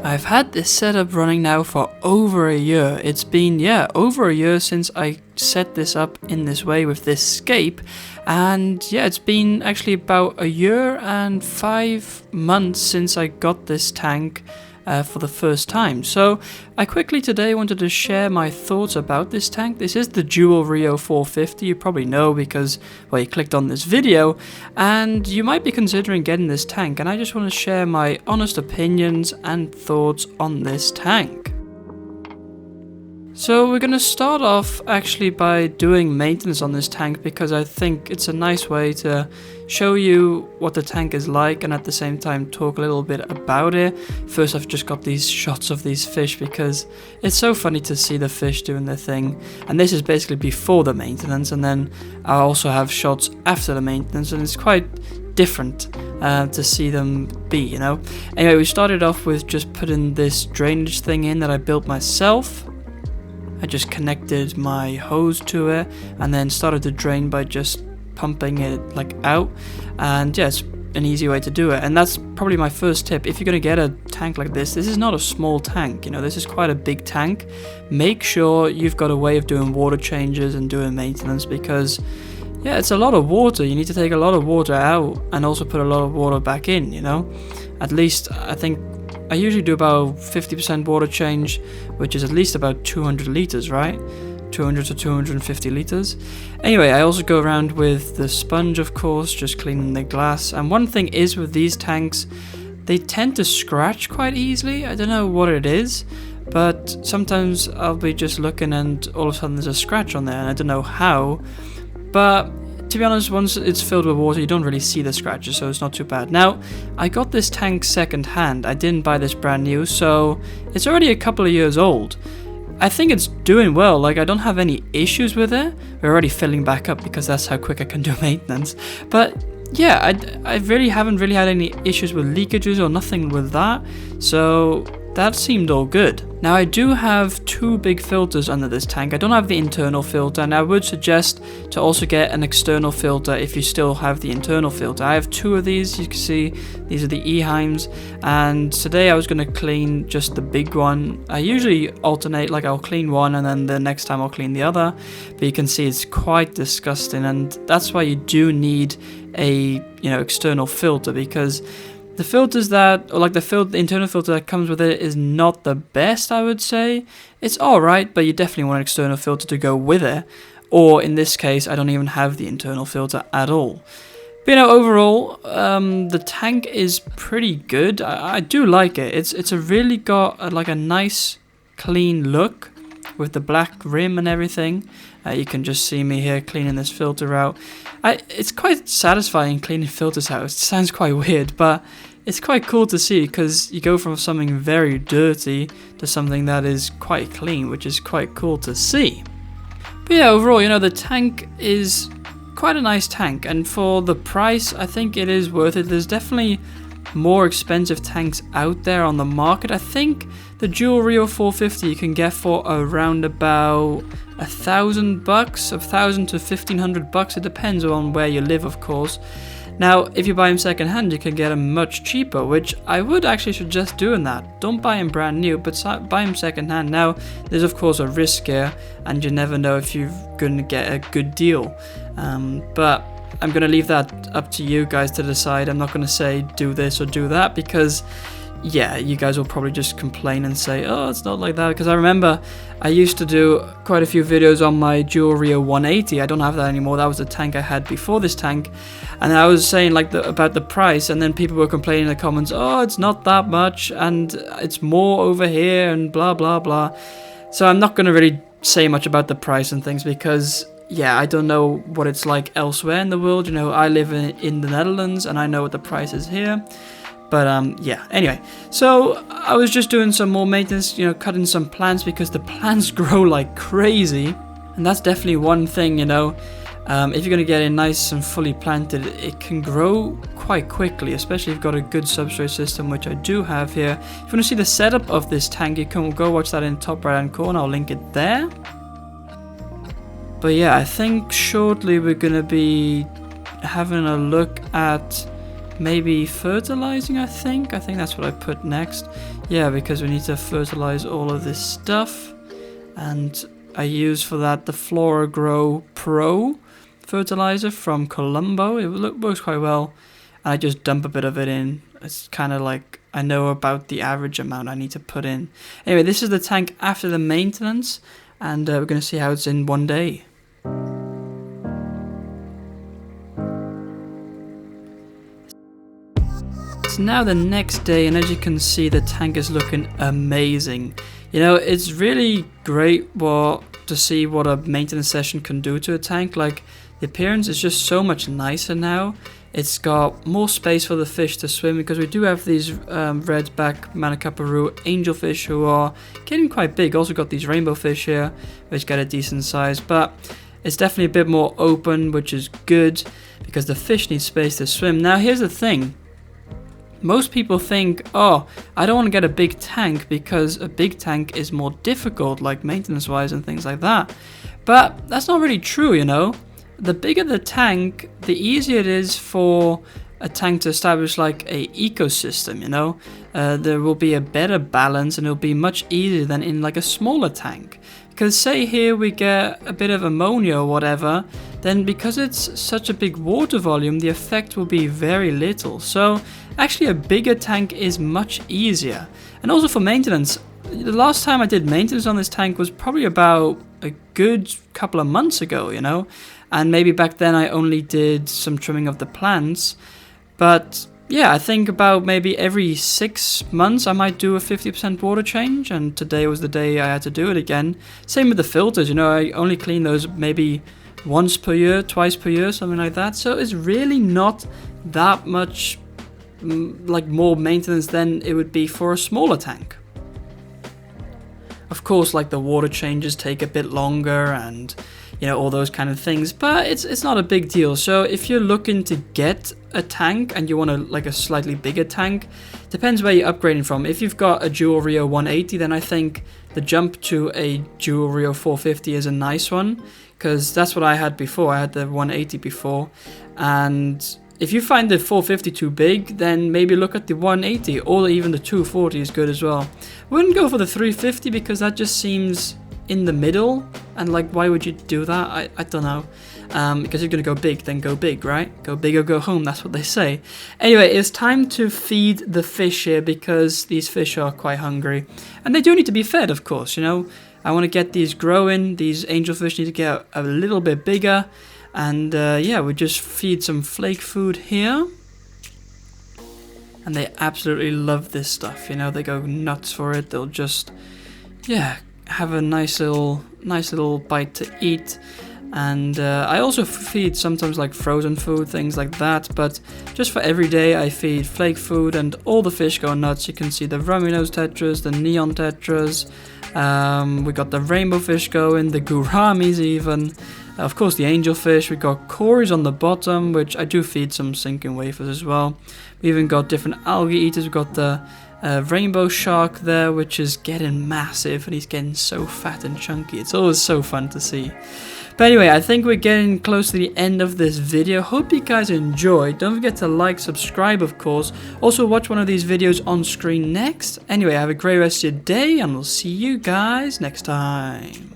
I've had this setup running now for over a year. It's been, yeah, over a year since I set this up in this way with this scape. And yeah, it's been actually about a year and 5 months since I got this tank for the first time. So I quickly today wanted to share my thoughts about this tank. This is the Juwel Rio 450. You probably know because, well, you clicked on this video and you might be considering getting this tank, and I just want to share my honest opinions and thoughts on this tank. So we're going to start off actually by doing maintenance on this tank, because I think it's a nice way to show you what the tank is like and at the same time talk a little bit about it. First, I've just got these shots of these fish because it's so funny to see the fish doing their thing, and this is basically before the maintenance, and then I also have shots after the maintenance, and it's quite different to see them be, you know. Anyway, we started off with just putting this drainage thing in that I built myself. I just connected my hose to it and then started to drain by just pumping it like out, and yeah, it's an easy way to do it. And that's probably my first tip. If you're going to get a tank like this is not a small tank, you know, this is quite a big tank. Make sure you've got a way of doing water changes and doing maintenance, because yeah, it's a lot of water. You need to take a lot of water out and also put a lot of water back in, you know. At least I think I usually do about 50% water change, which is at least about 200 liters, right? 200 to 250 liters. Anyway, I also go around with the sponge, of course, just cleaning the glass. And one thing is with these tanks, they tend to scratch quite easily. I don't know what it is, but sometimes I'll be just looking and all of a sudden there's a scratch on there, and I don't know how. But to be honest, once it's filled with water, you don't really see the scratches, so it's not too bad. Now, I got this tank second hand. I didn't buy this brand new, so it's already a couple of years old. I think it's doing well. Like, I don't have any issues with it. We're already filling back up because that's how quick I can do maintenance. But yeah, I really haven't had any issues with leakages or nothing with that, so that seemed all good. Now, I do have two big filters under this tank. I don't have the internal filter, and I would suggest to also get an external filter if you still have the internal filter. I have two of these. You can see these are the Eheims, and today I was going to clean just the big one. I usually alternate, like I'll clean one and then the next time I'll clean the other, but you can see it's quite disgusting, and that's why you do need a, you know, external filter, because the filters that, or like the internal filter that comes with it is not the best, I would say. It's alright, but you definitely want an external filter to go with it. Or in this case, I don't even have the internal filter at all. But you know, overall, the tank is pretty good. I do like it. It's a really got like a nice clean look with the black rim and everything. You can just see me here cleaning this filter out. It's quite satisfying cleaning filters out. It sounds quite weird, but it's quite cool to see, because you go from something very dirty to something that is quite clean, which is quite cool to see. But yeah, overall, you know, the tank is quite a nice tank, and for the price, I think it is worth it. There's definitely more expensive tanks out there on the market. I think the Juwel Rio 450 you can get for around about $1,000, $1,000 to $1,500. It depends on where you live, of course. Now, if you buy them second hand, you can get them much cheaper, which I would actually suggest doing that. Don't buy them brand new, but buy them second hand. Now, there's of course a risk here, and you never know if you're going to get a good deal. But I'm going to leave that up to you guys to decide. I'm not going to say do this or do that, because yeah, you guys will probably just complain and say, oh, it's not like that. Because I remember I used to do quite a few videos on my Juwel Rio 180. I don't have that anymore. That was the tank I had before this tank. And I was saying like about the price, and then people were complaining in the comments, oh, it's not that much, and it's more over here, and blah, blah, blah. So I'm not going to really say much about the price and things, because yeah, I don't know what it's like elsewhere in the world. You know, I live in the Netherlands, and I know what the price is here. But yeah, anyway, so I was just doing some more maintenance, you know, cutting some plants, because the plants grow like crazy. And that's definitely one thing, you know, if you're going to get it nice and fully planted, it can grow quite quickly, especially if you've got a good substrate system, which I do have here. If you want to see the setup of this tank, you can go watch that in the top right hand corner. I'll link it there. But yeah, I think shortly we're going to be having a look at maybe fertilizing, I think that's what I put next. Yeah, because we need to fertilize all of this stuff, and I use for that the Flora Grow Pro fertilizer from Colombo. It works quite well, and I just dump a bit of it in. It's kind of like I know about the average amount I need to put in. Anyway, this is the tank after the maintenance, and we're going to see how it's in one day. It's now the next day, and as you can see, the tank is looking amazing. You know, it's really great to see what a maintenance session can do to a tank. Like, the appearance is just so much nicer now. It's got more space for the fish to swim, because we do have these redback Manicaparu angelfish who are getting quite big. Also got these rainbow fish here, which get a decent size, but it's definitely a bit more open, which is good because the fish need space to swim. Now, here's the thing. Most people think, oh, I don't want to get a big tank because a big tank is more difficult, like maintenance-wise and things like that. But that's not really true, you know. The bigger the tank, the easier it is for a tank to establish like a ecosystem, you know. There will be a better balance, and it'll be much easier than in like a smaller tank. Because say here we get a bit of ammonia or whatever, then because it's such a big water volume, the effect will be very little. So actually a bigger tank is much easier. And also for maintenance, the last time I did maintenance on this tank was probably about a good couple of months ago, you know. And maybe back then I only did some trimming of the plants. But yeah, I think about maybe every 6 months I might do a 50% water change, and today was the day I had to do it again. Same with the filters, you know, I only clean those maybe once per year, twice per year, something like that. So it's really not that much like more maintenance than it would be for a smaller tank. Of course, like the water changes take a bit longer, and you know, all those kind of things, but it's not a big deal. So if you're looking to get a tank and you want like a slightly bigger tank, depends where you're upgrading from. If you've got a Juwel Rio 180, then I think the jump to a Juwel Rio 450 is a nice one, because that's what I had before. I had the 180 before, and if you find the 450 too big, then maybe look at the 180, or even the 240 is good as well. Wouldn't go for the 350 because that just seems in the middle, and like, why would you do that? I don't know. Because you're gonna go big, then go big, right? Go big or go home, that's what they say. Anyway, it's time to feed the fish here, because these fish are quite hungry, and they do need to be fed, of course, you know. I want to get these growing. These angelfish need to get a little bit bigger, and yeah, we just feed some flake food here, and they absolutely love this stuff, you know. They go nuts for it. They'll just, yeah, have a nice little bite to eat. And I also feed sometimes like frozen food, things like that, but just for every day I feed flake food, and all the fish go nuts. You can see the rummy nose tetras, the neon tetras, we got the rainbow fish going, the gouramis even, of course the angelfish. We got cories on the bottom, which I do feed some sinking wafers as well. We even got different algae eaters. We've got the rainbow shark there, which is getting massive, and he's getting so fat and chunky. It's always so fun to see. But anyway, I think we're getting close to the end of this video. Hope you guys enjoyed. Don't forget to like, subscribe, of course. Also, watch one of these videos on screen next. Anyway, have a great rest of your day, and we'll see you guys next time.